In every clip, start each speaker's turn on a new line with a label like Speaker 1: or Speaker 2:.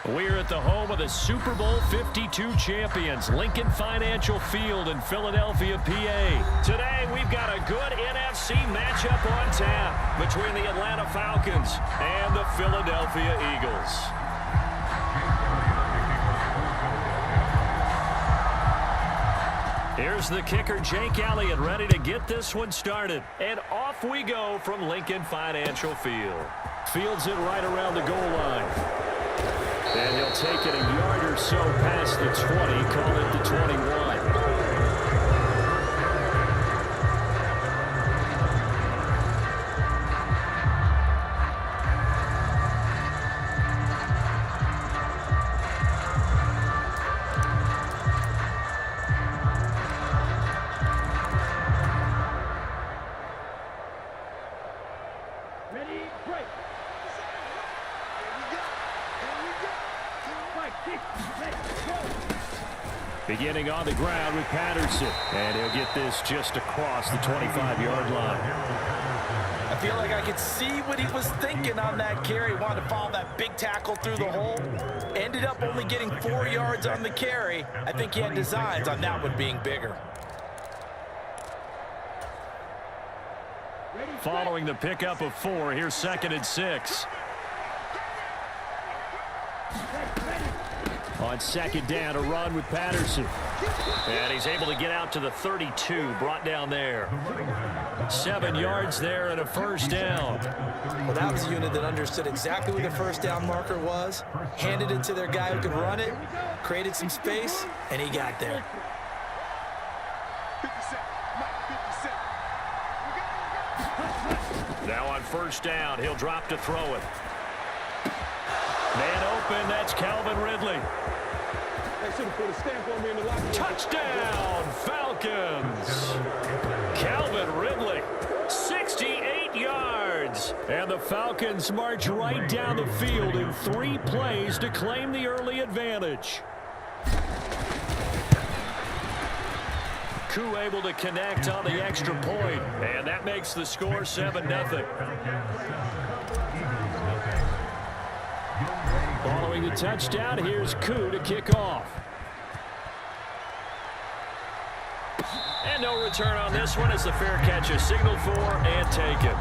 Speaker 1: We're at the home of the Super Bowl 52 champions, Lincoln Financial Field in Philadelphia, PA. Today, we've got a good NFC matchup on tap between the Atlanta Falcons and the Philadelphia Eagles. Here's the kicker, Jake Elliott, ready to get this one started. And off we go from Lincoln Financial Field. Fields it right around the goal line. And he'll take it a yard or so past the 20, call it the 21. Beginning on the ground with Patterson. And he'll get this just across the 25-yard line.
Speaker 2: I feel like I could see what he was thinking on that carry. Wanted to follow that big tackle through the hole. Ended up only getting 4 yards on the carry. I think he had designs on that one being bigger.
Speaker 1: Following the pickup of 4, here's 2nd and 6. On 2nd down, a run with Patterson. And he's able to get out to the 32, brought down there. 7 yards there and a first down.
Speaker 2: Well, that was a unit that understood exactly where the first down marker was, handed it to their guy who could run it, created some space, and he got there.
Speaker 1: Now on first down, he'll drop to throw it. Man open, that's Calvin Ridley. Touchdown, Falcons! Calvin Ridley, 68 yards. And the Falcons march right down the field in 3 plays to claim the early advantage. Koo able to connect on the extra point, and that makes the score 7-0. Following the touchdown, here's Koo to kick off. And no return on this one as the fair catch is signaled for and taken.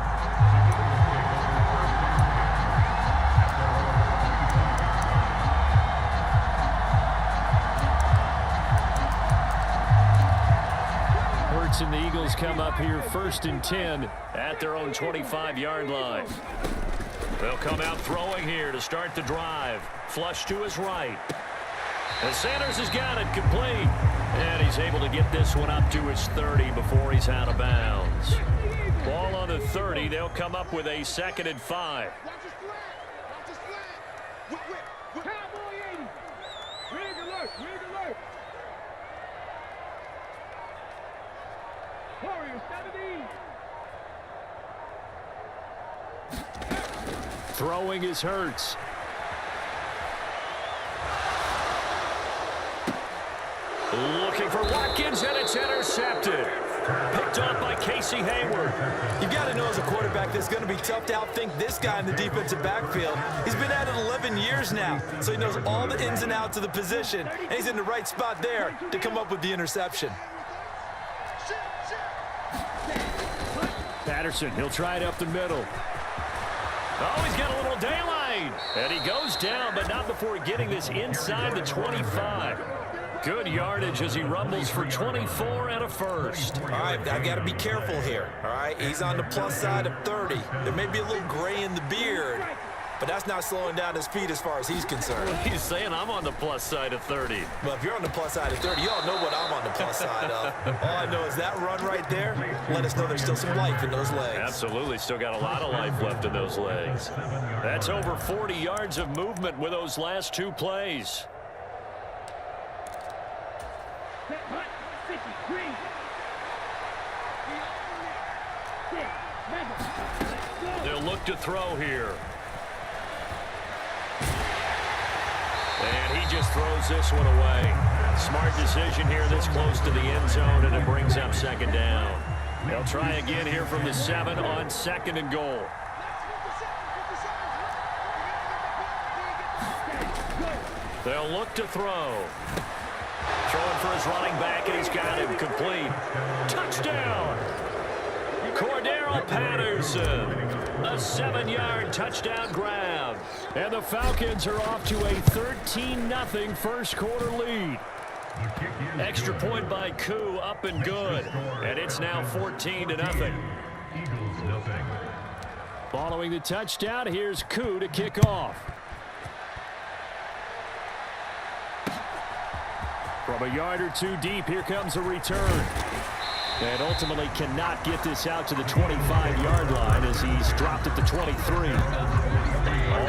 Speaker 1: Hurts and the Eagles come up here 1st and 10 at their own 25-yard line. They'll come out throwing here to start the drive. Flush to his right. And Sanders has got it complete. And he's able to get this one up to his 30 before he's out of bounds. Ball on the 30. They'll come up with a 2nd and 5. Throwing is Hurts. Looking for Watkins, and it's intercepted. Picked off by Casey Hayward.
Speaker 2: You've got to know as a quarterback that it's going to be tough to outthink this guy in the defensive backfield. He's been at it 11 years now, so he knows all the ins and outs of the position, and he's in the right spot there to come up with the interception.
Speaker 1: Patterson, he'll try it up the middle. Oh, he's got a little daylight. And he goes down, but not before getting this inside the 25. Good yardage as he rumbles for 24 and a first.
Speaker 2: All right, I've got to be careful here. All right, he's on the plus side of 30. There may be a little gray in the beard, but that's not slowing down his speed as far as he's concerned.
Speaker 1: Well, he's saying I'm on the plus side of 30.
Speaker 2: Well, if you're on the plus side of 30, you all know what I'm on the plus side of. All I know is that run right there let us know there's still some life in those legs.
Speaker 1: Absolutely, still got a lot of life left in those legs. That's over 40 yards of movement with those last 2 plays. They'll look to throw here. And he just throws this one away. Smart decision here this close to the end zone, and it brings up 2nd down. They'll try again here from the 7 on 2nd and goal. They'll look to throw. Throwing for his running back, and he's got him complete. Touchdown! Cordero Patterson. A 7-yard touchdown grab. And the Falcons are off to a 13-0 first quarter lead. Extra point by Koo, up and good. And it's now 14-0. Following the touchdown, here's Koo to kick off. From a yard or two deep, here comes a return. And ultimately cannot get this out to the 25-yard line as he's dropped at the 23.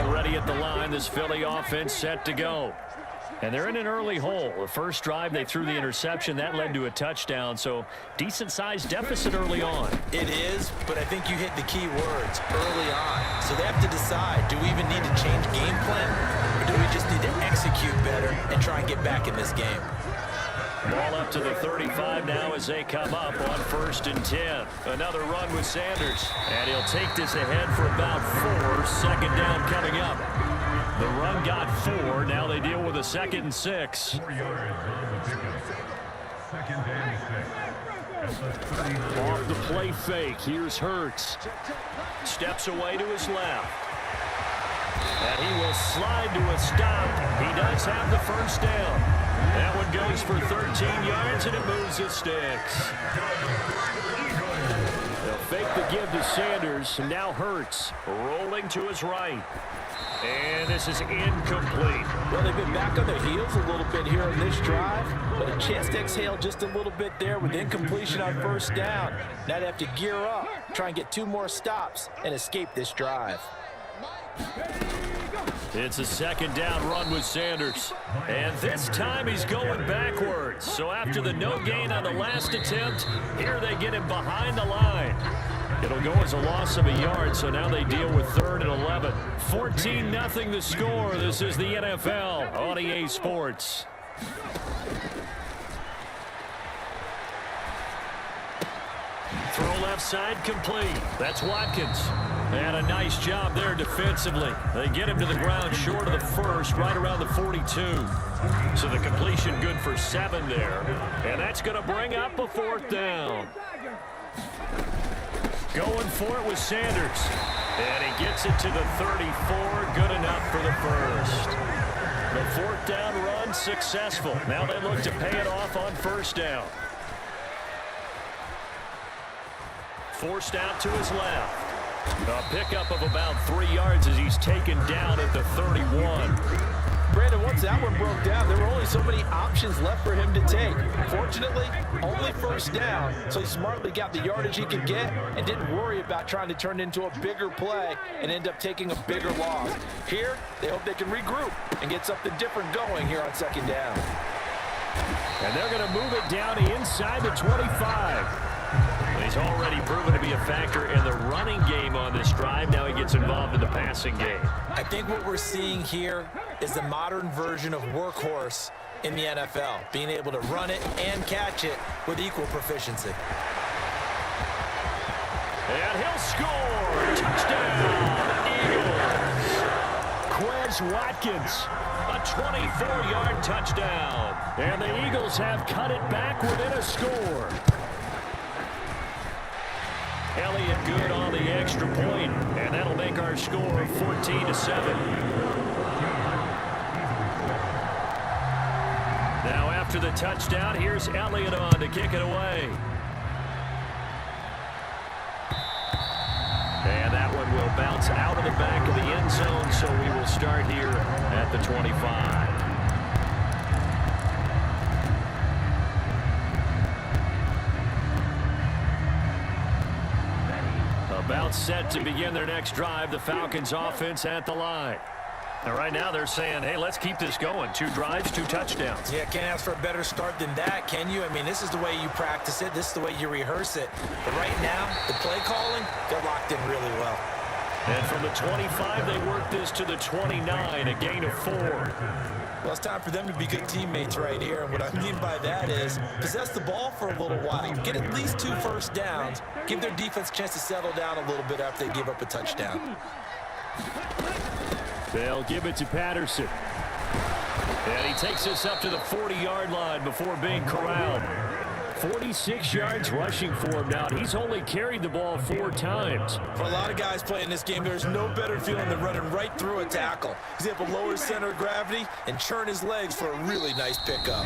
Speaker 1: Already at the line, this Philly offense set to go. And they're in an early hole. The first drive, they threw the interception. That led to a touchdown, so decent-sized deficit early on.
Speaker 2: It is, but I think you hit the key words early on. So they have to decide, do we even need to change game plan, or do we just need to execute better and try and get back in this game?
Speaker 1: Ball up to the 35 now as they come up on 1st and 10. Another run with Sanders. And he'll take this ahead for about 4. Second down coming up. The run got 4. Now they deal with a 2nd and 6. Off the play fake. Here's Hurts. Steps away to his left. And he will slide to a stop. He does have the first down. That one goes for 13 yards, and it moves the sticks. They'll fake the give to Sanders, and now Hurts rolling to his right. And this is incomplete.
Speaker 2: Well, they've been back on their heels a little bit here on this drive, but a chance to exhale just a little bit there with incompletion on first down. Now they have to gear up, try and get 2 more stops, and escape this drive.
Speaker 1: It's a 2nd down run with Sanders. And this time he's going backwards. So after the no gain on the last attempt, here they get him behind the line. It'll go as a loss of a yard, so now they deal with 3rd and 11. 14-0 the score. This is the NFL on EA Sports. Throw left side complete. That's Watkins. And a nice job there defensively. They get him to the ground short of the first, right around the 42. So the completion good for 7 there. And that's going to bring up a 4th down. Going for it with Sanders. And he gets it to the 34. Good enough for the first. The 4th down run successful. Now they look to pay it off on 1st down. Forced out to his left. A pickup of about 3 yards as he's taken down at the 31.
Speaker 2: Brandon, once that one broke down, there were only so many options left for him to take. Fortunately, only 1st down, so he smartly got the yardage he could get and didn't worry about trying to turn it into a bigger play and end up taking a bigger loss. Here, they hope they can regroup and get something different going here on 2nd down.
Speaker 1: And they're going to move it down inside the 25. He's already proven to be a factor in the running game on this drive. Now he gets involved in the passing game.
Speaker 2: I think what we're seeing here is the modern version of workhorse in the NFL, being able to run it and catch it with equal proficiency.
Speaker 1: And he'll score! Touchdown, Eagles! Quez Watkins, a 24-yard touchdown. And the Eagles have cut it back within a score. Elliott good on the extra point, and that'll make our score 14-7. Now after the touchdown, here's Elliott on to kick it away. And that one will bounce out of the back of the end zone, so we will start here at the 25. About set to begin their next drive. The Falcons offense at the line. And right now they're saying, hey, let's keep this going. 2 drives, 2 touchdowns.
Speaker 2: Yeah, can't ask for a better start than that, can you? I mean, this is the way you practice it. This is the way you rehearse it. But right now, the play calling, they're locked in really well.
Speaker 1: And from the 25, they work this to the 29, a gain of 4.
Speaker 2: Well, it's time for them to be good teammates right here. And what I mean by that is possess the ball for a little while. Get at least 2 first downs. Give their defense a chance to settle down a little bit after they give up a touchdown.
Speaker 1: They'll give it to Patterson. And he takes this up to the 40-yard line before being corralled. 46 yards rushing for him now. He's only carried the ball 4 times.
Speaker 2: For a lot of guys playing this game, there's no better feeling than running right through a tackle. He's able to lower his center of gravity and churn his legs for a really nice pickup.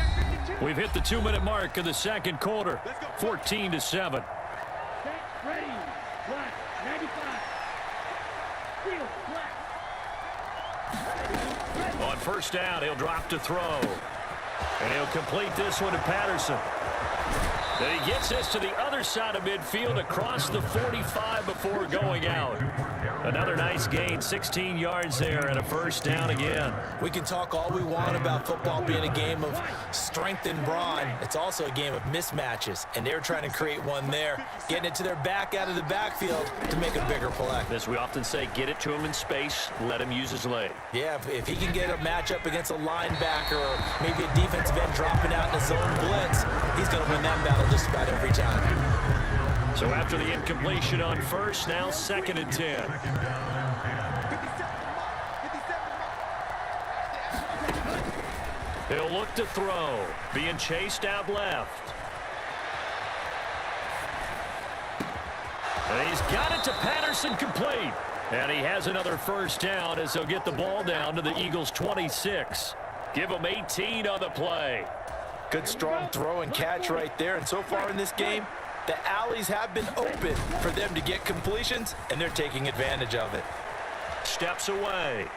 Speaker 1: We've hit the 2-minute mark of the second quarter. 14-7.
Speaker 3: Ready, black, 95. Field, black.
Speaker 1: On first down, he'll drop to throw. And he'll complete this one to Patterson. Then he gets this to the other side of midfield across the 45 before going out. Another nice gain, 16 yards there and a first down again.
Speaker 2: We can talk all we want about football being a game of strength and brawn. It's also a game of mismatches, and they're trying to create one there, getting it to their back out of the backfield to make a bigger play.
Speaker 1: As we often say, get it to him in space, let him use his leg.
Speaker 2: Yeah, if he can get a matchup against a linebacker or maybe a defensive end dropping out in a zone blitz, he's going to win that battle just about every time.
Speaker 1: So after the incompletion on first, now 2nd and 10. He'll look to throw, being chased out left. And he's got it to Patterson, complete. And he has another first down as they'll get the ball down to the Eagles' 26. Give them 18 on the play.
Speaker 2: Good strong throw and catch right there. And so far in this game, the alleys have been open for them to get completions, and they're taking advantage of it.
Speaker 1: Steps away.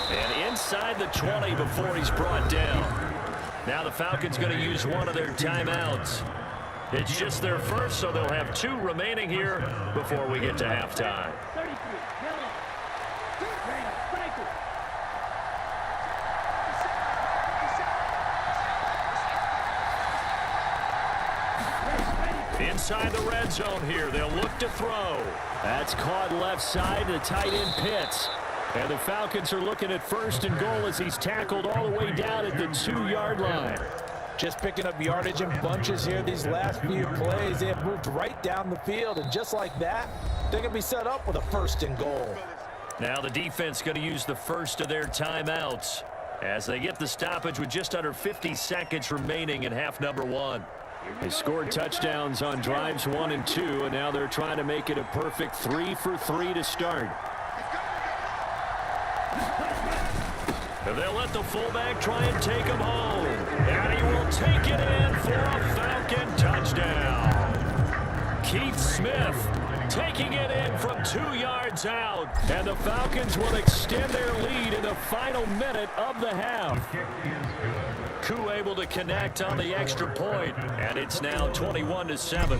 Speaker 1: And inside the 20 before he's brought down. Now the Falcons going to use one of their timeouts. It's just their first, so they'll have 2 remaining here before we get to halftime.
Speaker 3: 33, yellow. Cycle.
Speaker 1: Inside the red zone here, they'll look to throw. That's caught left side, the tight end Pitts. And the Falcons are looking at 1st and goal as he's tackled all the way down at the 2-yard line.
Speaker 2: Just picking up yardage in bunches here these last few plays. They have moved right down the field, and just like that, they're going to be set up with a 1st and goal.
Speaker 1: Now the defense going to use the first of their timeouts as they get the stoppage with just under 50 seconds remaining in half number 1. They scored touchdowns on drives 1 and 2, and now they're trying to make it a perfect 3 for 3 to start. And they'll let the fullback try and take him home. And he will take it in for a Falcon touchdown. Keith Smith taking it in from 2 yards out. And the Falcons will extend their lead in the final minute of the half. Koo able to connect on the extra point, and it's now 21-7.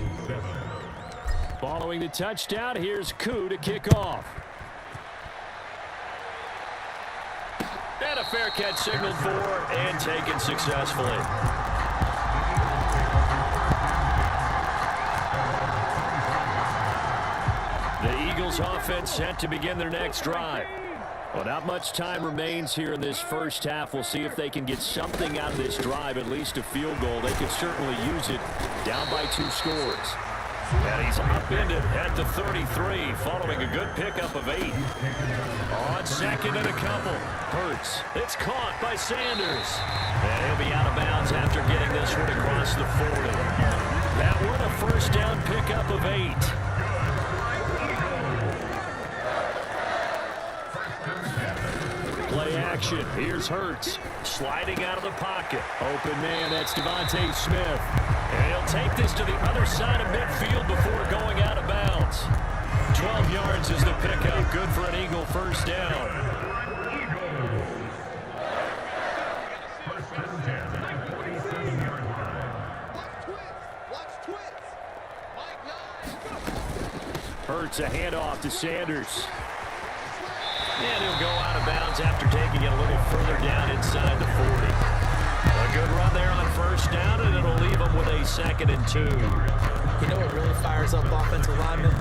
Speaker 1: Following the touchdown, here's Koo to kick off. And a fair catch signaled for and taken successfully. The Eagles offense set to begin their next drive. Well, not much time remains here in this first half. We'll see if they can get something out of this drive, at least a field goal. They could certainly use it, down by 2 scores. And he's upended at the 33, following a good pickup of 8. On 2nd and a couple. Hurts. It's caught by Sanders. And he'll be out of bounds after getting this one across the 40. That one a first down pickup of 8. Play action. Here's Hurts. Sliding out of the pocket. Open man, that's Devontae Smith. And he'll take this to the other side of midfield before going out of bounds. 12 yards is the pickup. Good for an Eagle first down. Hurts a handoff to Sanders. And he'll go out of bounds after taking it a little further down inside the 40. A good run there on first down, and it'll leave them with a 2nd and 2.
Speaker 2: You know what really fires up offensive linemen?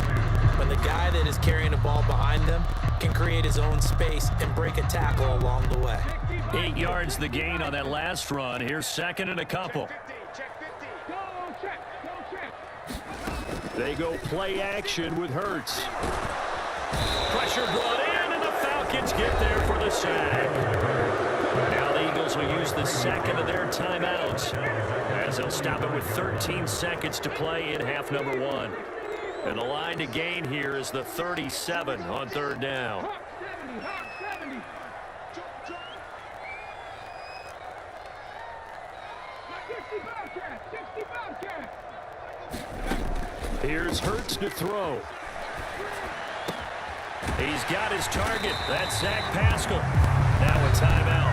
Speaker 2: When the guy that is carrying the ball behind them can create his own space and break a tackle along the way.
Speaker 1: 8 yards the gain on that last run. Here's 2nd and a couple. They go play action with Hurts. Pressure brought in, and the Falcons Falcons get there for the sack. Now the Eagles will use the second of their timeouts as they'll stop it with 13 seconds to play in half number 1. And the line to gain here is the 37 on third down. Here's Hurts to throw. He's got his target. That's Zach Pascal. Now a timeout.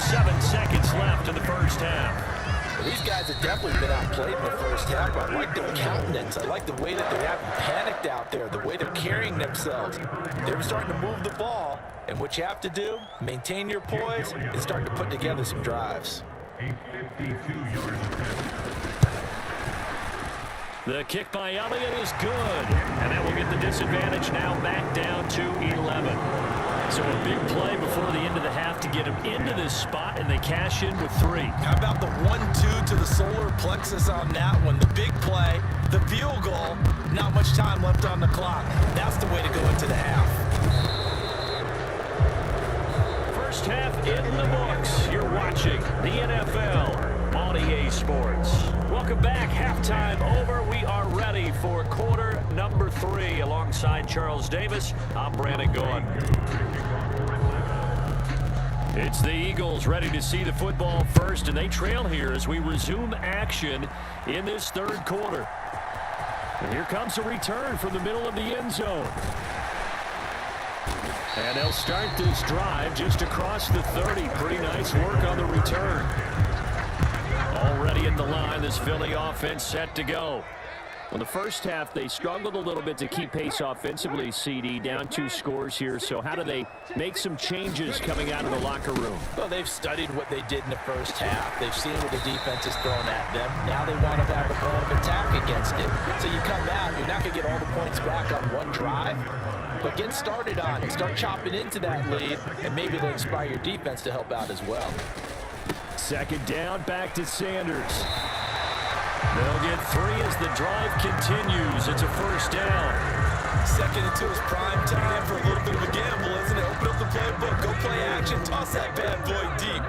Speaker 1: 7 seconds left in the first half.
Speaker 2: These guys have definitely been outplayed in the first half. I like their countenance. I like the way that they haven't panicked out there, the way they're carrying themselves. They're starting to move the ball, and what you have to do, maintain your poise and start to put together some drives.
Speaker 1: The kick by Elliott is good, and that will get the disadvantage now back down to 11. So a big play before the end of the half to get him into this spot, and they cash in with 3.
Speaker 2: How about the 1-2 to the solar plexus on that one? The big play, the field goal, not much time left on the clock. That's the way to go into the half.
Speaker 1: First half in the books. You're watching the NFL on EA Sports. Welcome back. Halftime over. We are ready for quarter number 3. Alongside Charles Davis, I'm Brandon Gaughan. It's the Eagles ready to see the football first, and they trail here as we resume action in this third quarter. And here comes a return from the middle of the end zone. And they'll start this drive just across the 30. Pretty nice work on the return. Already in the line, this Philly offense set to go. Well, the first half, they struggled a little bit to keep pace offensively, CD, down 2 scores here. So how do they make some changes coming out of the locker room?
Speaker 2: Well, they've studied what they did in the first half. They've seen what the defense has thrown at them. Now they want to have a plan of attack against it. So you come out, you're not going to get all the points back on one drive, but get started on it. Start chopping into that lead, and maybe they'll inspire your defense to help out as well.
Speaker 1: Second down, back to Sanders. They'll get 3 as the drive continues. It's a first down.
Speaker 2: Second into his prime time for a little bit of a gamble, isn't it? Open up the playbook, go play action, toss that bad boy deep.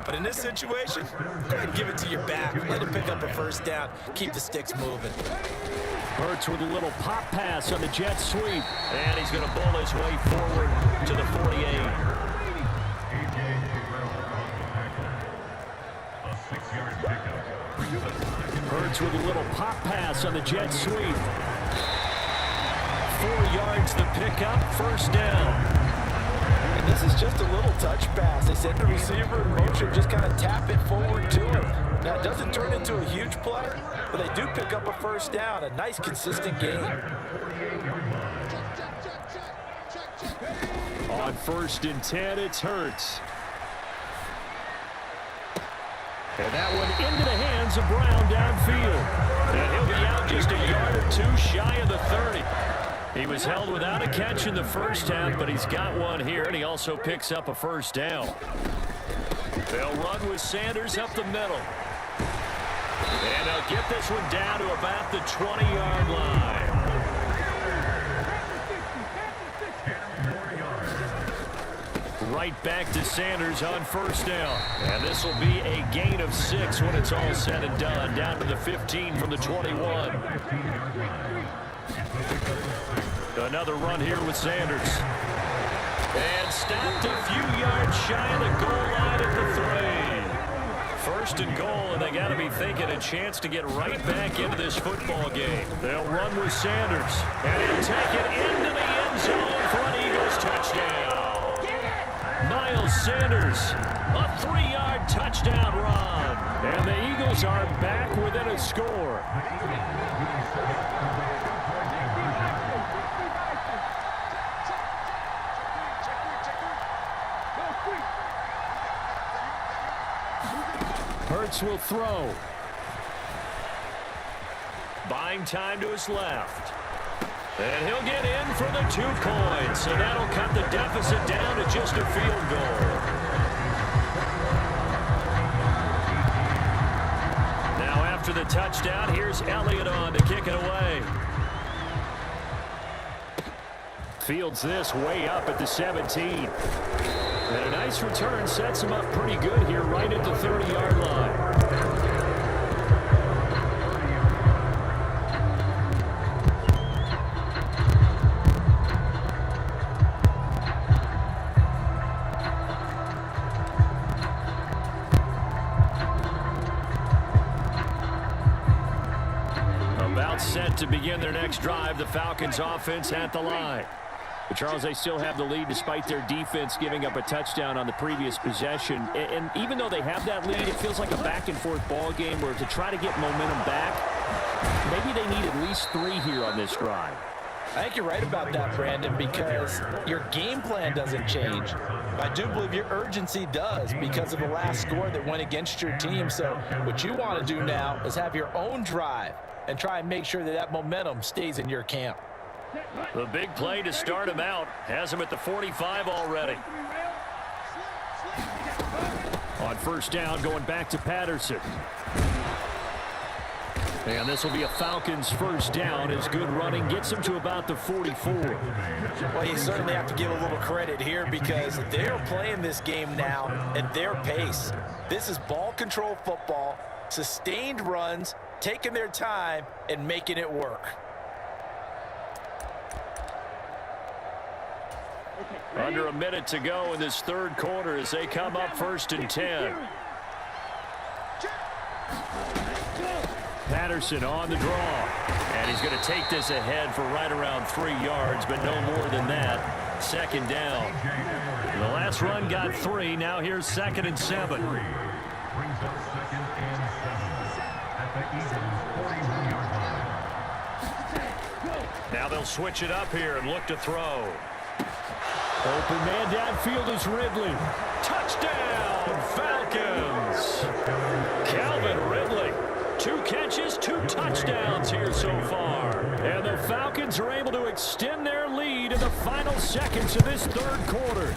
Speaker 2: But in this situation, go ahead and give it to your back. Let him pick up a first down. Keep the sticks moving.
Speaker 1: Hurts with a little pop pass on the jet sweep. And he's going to bowl his way forward to the 48. Hurts with a little pop pass on the jet sweep. 4 yards the pickup, first down.
Speaker 2: And this is just a little touch pass. They send the receiver in motion, just kind of tap it forward to him. Now, it doesn't turn into a huge play, but they do pick up a first down. A nice, consistent game.
Speaker 1: On 1st and 10, it's Hurts. And that one into the hands of Brown downfield. And he'll be out just a yard or 2 shy of the 30. He was held without a catch in the first half, but he's got one here, and he also picks up a first down. They'll run with Sanders up the middle. And they'll get this one down to about the 20-yard line. Right back to Sanders on first down. And this will be a gain of 6 when it's all said and done. Down to the 15 from the 21. Another run here with Sanders. And stopped a few yards shy of the goal line at the 3. 1st and goal, and they got to be thinking a chance to get right back into this football game. They'll run with Sanders. And he'll take it into the end zone for an Eagles touchdown. Miles Sanders, a 3-yard touchdown run. And the Eagles are back within a score. Hurts will throw. Buying time to his left. And he'll get in for the 2 points. So that'll cut the deficit down to just a field goal. Now after the touchdown, here's Elliott on to kick it away. Fields this way up at the 17. And a nice return sets him up pretty good here right at the 30-yard line. About set to begin their next drive, the Falcons offense at the line. But Charles, they still have the lead despite their defense giving up a touchdown on the previous possession. And even though they have that lead, it feels like a back-and-forth ball game where to try to get momentum back, maybe they need at least 3 here on this drive.
Speaker 2: I think you're right about that, Brandon, because your game plan doesn't change. I do believe your urgency does because of the last score that went against your team. So what you want to do now is have your own drive and try and make sure that that momentum stays in your camp.
Speaker 1: The big play to start him out has him at the 45 already. On first down, going back to Patterson. And this will be a Falcons first down as good running gets him to about the 44.
Speaker 2: Well, you certainly have to give a little credit here because they're playing this game now at their pace. This is ball control football, sustained runs, taking their time and making it work.
Speaker 1: Under a minute to go in this third quarter as they come up first and 10. Patterson on the draw. And he's going to take this ahead for right around 3 yards, but no more than that. Second down. The last run got 3. Now here's 2nd and 7.
Speaker 4: Brings up 2nd and 7 at the Eagles' 40-yard line.
Speaker 1: Now they'll switch it up here and look to throw. Open man downfield is Ridley. Touchdown, Falcons. Calvin Ridley. 2 catches, 2 touchdowns here so far. And the Falcons are able to extend their lead in the final seconds of this third quarter.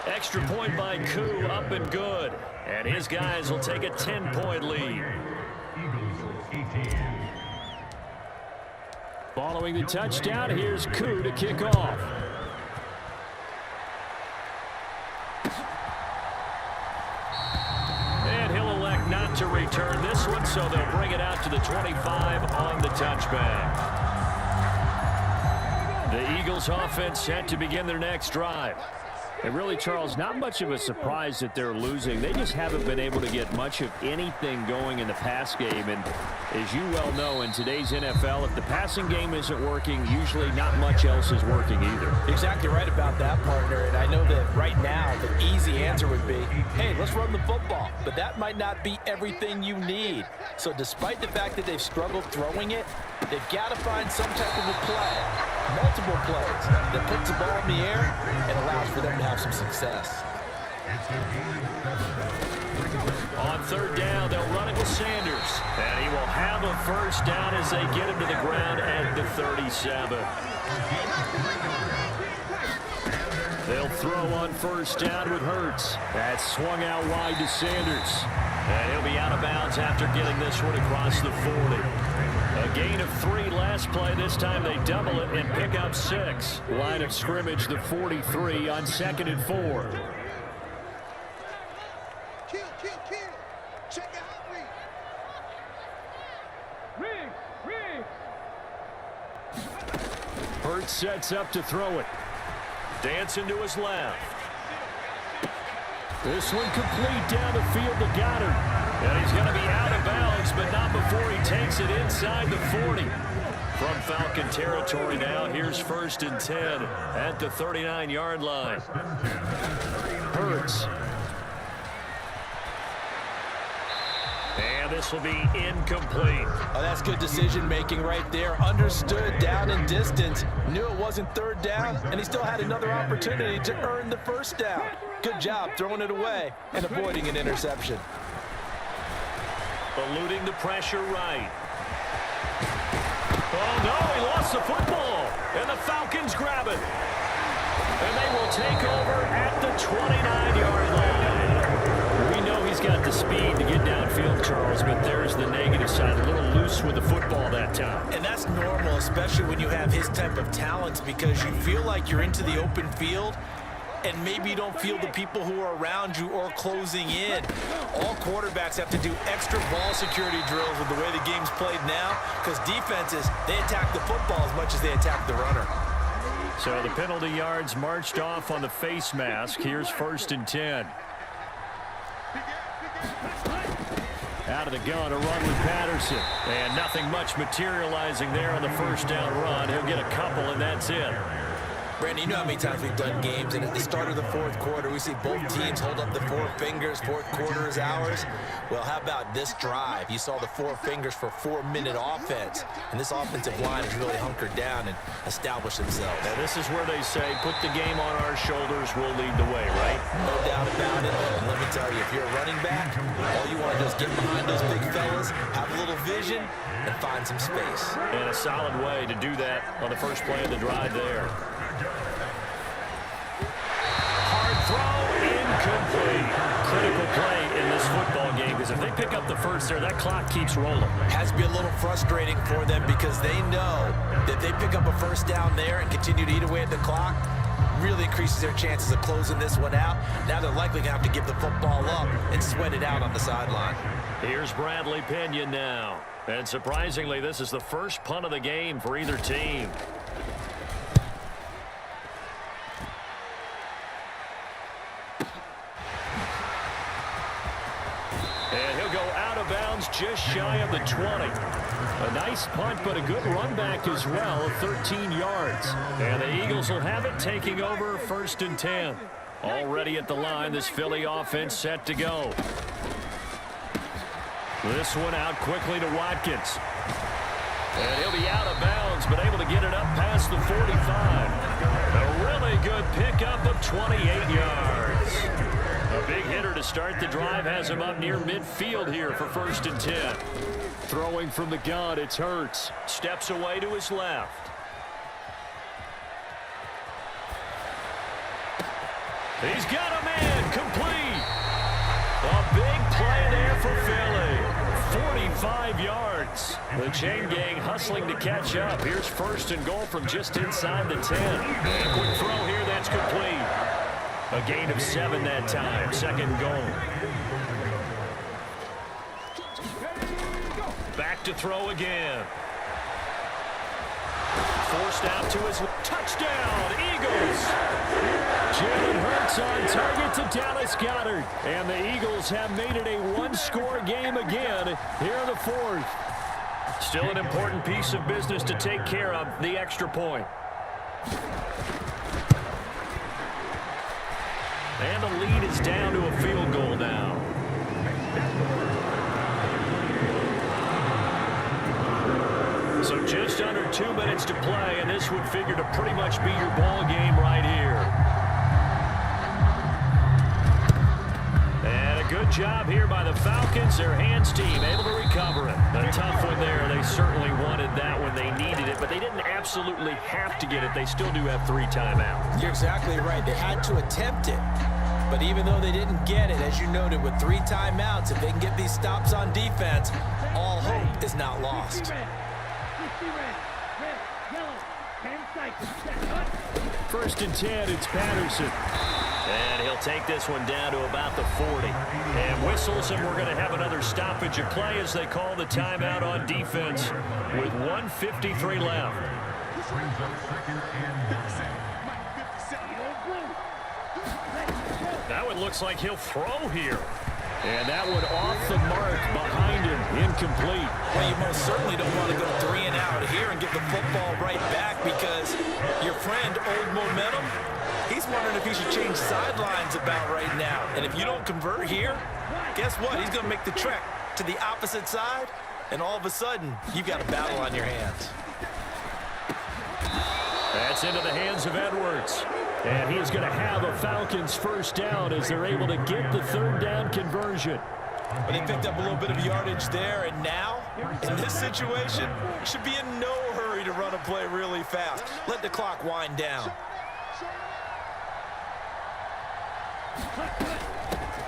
Speaker 1: Extra point by Koo, up and good. And his guys will take a 10-point lead. Following the touchdown, here's Koo to kick off. And he'll elect not to return this one, so they'll bring it out to the 25 on the touchback. The Eagles offense set to begin their next drive. And really, Charles, not much of a surprise that they're losing. They just haven't been able to get much of anything going in the pass game. And as you well know, in today's NFL, if the passing game isn't working, usually not much else is working either.
Speaker 2: Exactly right about that, partner. And I know that right now the easy answer would be, hey, let's run the football. But that might not be everything you need. So despite the fact that they've struggled throwing it, they've got to find some type of a play, multiple plays, that puts the ball in the air and allows for them to have some success.
Speaker 1: On third down, they'll run it with Sanders. And he will have a first down as they get him to the ground at the 37. They'll throw on first down with Hurts. That's swung out wide to Sanders. And he'll be out of bounds after getting this one across the 40. A gain of 3 last play. This time they double it and pick up 6. Line of scrimmage, the 43 on 2nd and 4.
Speaker 5: Kill. Check out
Speaker 3: Rig.
Speaker 1: Hurts sets up to throw it. Dancing to his left. This one complete down the field to Goddard. And he's going to be out of bounds, but not before he takes it inside the 40. From Falcon territory now, here's 1st and 10 at the 39-yard line. Hurts. And this will be incomplete.
Speaker 2: Oh, that's good decision-making right there. Understood down and distance. Knew it wasn't third down, and he still had another opportunity to earn the first down. Good job throwing it away and avoiding an interception.
Speaker 1: Eluding the pressure right. Oh, no, he lost the football. And the Falcons grab it. And they will take over at the 29-yard line. We know he's got the speed to get downfield, Charles, but there's the negative side. A little loose with the football that time.
Speaker 2: And that's That's normal, especially when you have his type of talents, because you feel like you're into the open field and maybe you don't feel the people who are around you or closing in. All quarterbacks have to do extra ball security drills with the way the game's played now, because defenses, they attack the football as much as they attack the runner.
Speaker 1: So the penalty yards marched off on the face mask. Here's 1st and 10. Out of the gun, a run with Patterson. And nothing much materializing there on the first down run. He'll get a couple, and that's it.
Speaker 2: Brandon, you know how many times we've done games, and at the start of the 4th quarter, we see both teams hold up the 4 fingers. 4th quarter is ours. Well, how about this drive? You saw the 4 fingers for 4-minute offense, and this offensive line has really hunkered down and established themselves.
Speaker 1: Now, this is where they say, put the game on our shoulders, we'll lead the way, right?
Speaker 2: No doubt about it. And let me tell you, if you're a running back, all you want to do is get behind those big fellas, have a little vision, and find some space.
Speaker 1: And a solid way to do that on the first play of the drive there. Hard throw, incomplete. Critical play in this football game, because if they pick up the first there, that clock keeps rolling.
Speaker 2: Has to be a little frustrating for them, because they know that they pick up a first down there and continue to eat away at the clock, really increases their chances of closing this one out. Now they're likely going to have to give the football up and sweat it out on the sideline.
Speaker 1: Here's Bradley Pinion now. And surprisingly, this is the first punt of the game for either team. And he'll go out of bounds just shy of the 20. A nice punt, but a good run back as well of 13 yards. And the Eagles will have it, taking over 1st and 10. Already at the line, this Philly offense set to go. This one out quickly to Watkins. And he'll be out of bounds, but able to get it up past the 45. A really good pickup of 28 yards. A big hitter to start the drive has him up near midfield here for 1st and 10. Throwing from the gun, it's Hurts. Steps away to his left. He's got a man, complete. A big play there for Philly. 45 yards. The chain gang hustling to catch up. Here's 1st and goal from just inside the 10. And a quick throw here, that's complete. A gain of 7 that time. 2nd goal. Back to throw again. Forced out to his touchdown. Eagles. Jalen Hurts on target to Dallas Goedert. And the Eagles have made it a one-score game again here in the 4th. Still an important piece of business to take care of, the extra point. And the lead is down to a field goal now. So just under 2 minutes to play, and this would figure to pretty much be your ball game right here. And a good job here by the Falcons, their hands team, able to recover it. A tough one there. They certainly wanted that when they needed it, but they didn't absolutely have to get it. They still do have 3 timeouts.
Speaker 2: You're exactly right. They had to attempt it. But even though they didn't get it, as you noted, with 3 timeouts, if they can get these stops on defense, all hope is not lost.
Speaker 1: 1st and 10, it's Patterson. And he'll take this one down to about the 40. And whistles, and we're going to have another stoppage of play as they call the timeout on defense with 1:53 left.
Speaker 4: Brings up 2nd and 7.
Speaker 1: That one looks like he'll throw here. And that one off the mark behind him, incomplete.
Speaker 2: Well, you most certainly don't want to go 3 and out here and get the football right back, because your friend, Old Momentum, he's wondering if he should change sidelines about right now. And if you don't convert here, guess what? He's going to make the trek to the opposite side, and all of a sudden, you've got a battle on your hands.
Speaker 1: That's into the hands of Edwards. And he's going to have a Falcons 1st down as they're able to get the 3rd down conversion.
Speaker 2: But they picked up a little bit of yardage there, and now, in this situation, should be in no hurry to run a play really fast. Let the clock wind down.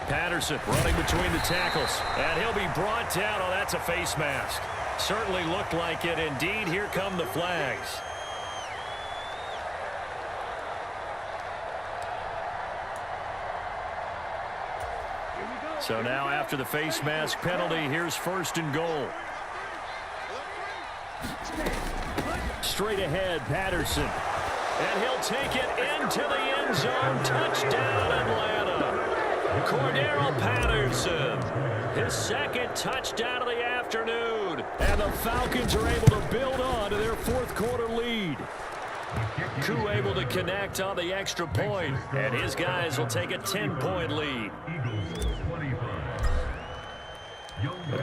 Speaker 1: Patterson running between the tackles. And he'll be brought down. Oh, that's a face mask. Certainly looked like it. Indeed, here come the flags. So now after the face mask penalty, here's 1st and goal. Straight ahead, Patterson. And he'll take it into the end zone. Touchdown, Atlanta. Cordero Patterson. His 2nd touchdown of the afternoon. And the Falcons are able to build on to their 4th quarter lead. Koo able to connect on the extra point. And his guys will take a 10-point lead.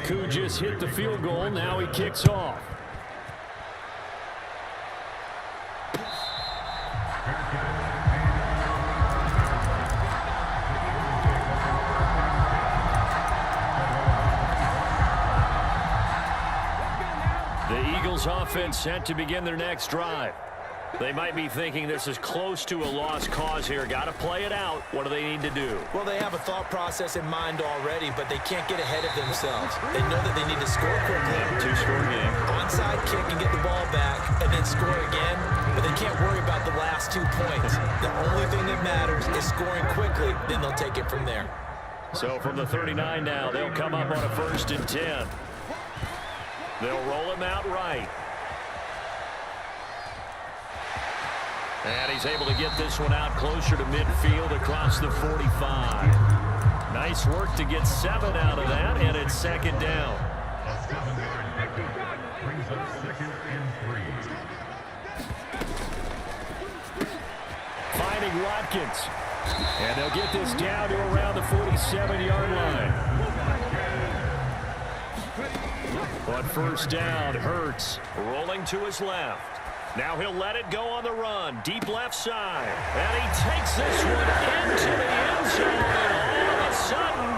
Speaker 1: Koo just hit the field goal. Now he kicks off. The Eagles offense set to begin their next drive. They might be thinking this is close to a lost cause here. Got to play it out. What do they need to do?
Speaker 2: Well, they have a thought process in mind already, but they can't get ahead of themselves. They know that they need to score quickly.
Speaker 1: Two-score game.
Speaker 2: Onside kick and get the ball back and then score again, but they can't worry about the last 2 points. The only thing that matters is scoring quickly, then they'll take it from there. So
Speaker 1: from the 39 now, they'll come up on a 1st and 10. They'll roll him out right. And he's able to get this one out closer to midfield across the 45. Nice work to get 7 out of that, and it's 2nd down.
Speaker 4: Brings up 2nd and 3.
Speaker 1: Finding Watkins. And they'll get this down to around the 47-yard line. But 1st down, Hurts rolling to his left. Now he'll let it go on the run. Deep left side. And he takes this one into the end zone. And all of a sudden,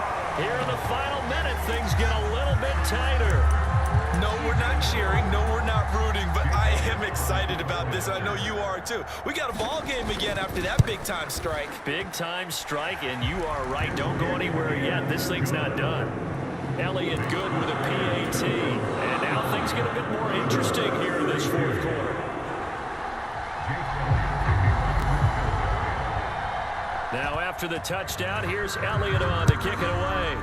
Speaker 1: here in the final minute, things get a little bit tighter.
Speaker 2: no, we're not cheering. No, we're not rooting. But I am excited about this. I know you are, too. We got a ball game again after that big-time strike.
Speaker 1: Big-time strike, and you are right. Don't go anywhere yet. This thing's not done. Elliott good with a PAT. And now things get a bit more interesting here in this fourth quarter. Now after the touchdown, here's Elliott on to kick it away.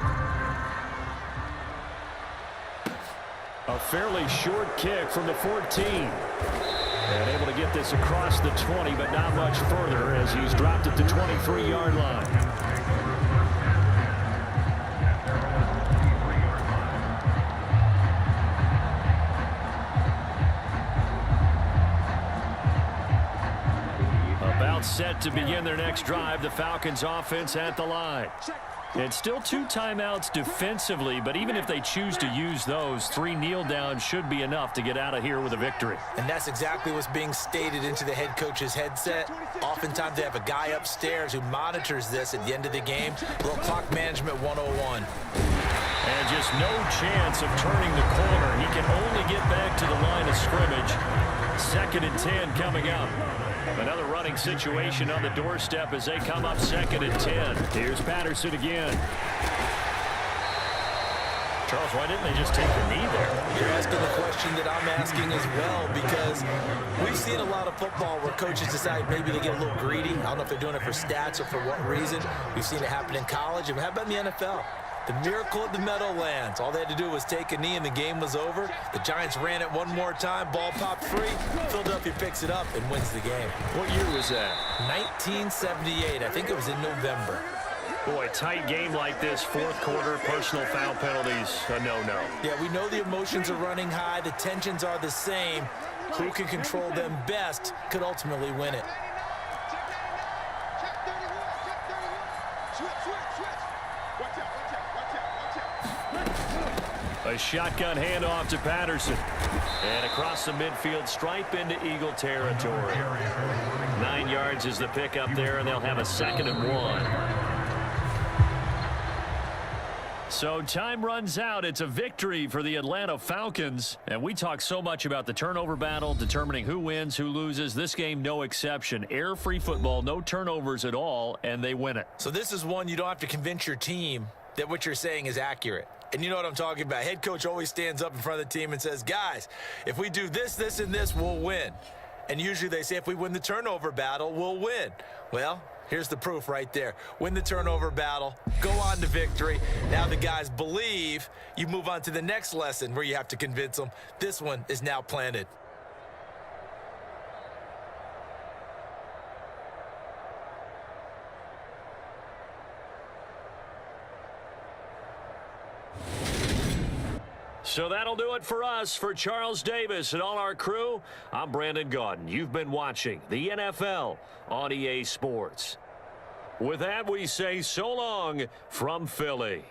Speaker 1: A fairly short kick from the 14. And able to get this across the 20, but not much further as he's dropped at the 23-yard line. About set to begin their next drive, the Falcons offense at the line. And still 2 timeouts defensively, but even if they choose to use those, 3 kneel downs should be enough to get out of here with a victory.
Speaker 2: And that's exactly what's being stated into the head coach's headset. Oftentimes they have a guy upstairs who monitors this at the end of the game. Little clock management 101.
Speaker 1: And just no chance of turning the corner. He can only get back to the line of scrimmage. 2nd and 10 coming up. Another running situation on the doorstep as they come up 2nd and 10. Here's Patterson again. Charles, why didn't they just take the knee there?
Speaker 2: You're asking the question that I'm asking as well, because we've seen a lot of football where coaches decide maybe they get a little greedy. I don't know if they're doing it for stats or for what reason. We've seen it happen in college. And how about in the NFL? The miracle at the Meadowlands. All they had to do was take a knee and the game was over. The Giants ran it one more time. Ball popped free. Philadelphia picks it up and wins the game.
Speaker 1: What year was that?
Speaker 2: 1978. I think it was in November.
Speaker 1: Boy, tight game like this, fourth quarter, personal foul penalties, a no-no.
Speaker 2: Yeah, we know the emotions are running high. The tensions are the same. Who can control them best could ultimately win it.
Speaker 1: A shotgun handoff to Patterson. And across the midfield stripe into Eagle territory. 9 yards is the pickup there, and they'll have a 2nd and 1. So time runs out. It's a victory for the Atlanta Falcons. And we talk so much about the turnover battle, determining who wins, who loses. This game, no exception. Error-free football, no turnovers at all, and they win it.
Speaker 2: So this is one you don't have to convince your team that what you're saying is accurate. And you know what I'm talking about. Head coach always stands up in front of the team and says, guys, if we do this, this, and this, we'll win. And usually they say if we win the turnover battle, we'll win. Well, here's the proof right there. Win the turnover battle, go on to victory. Now the guys believe. You move on to the next lesson where you have to convince them. This one is now planted.
Speaker 1: So that'll do it for us. For Charles Davis and all our crew, I'm Brandon Gaudin. You've been watching the NFL on EA Sports. With that, we say so long from Philly.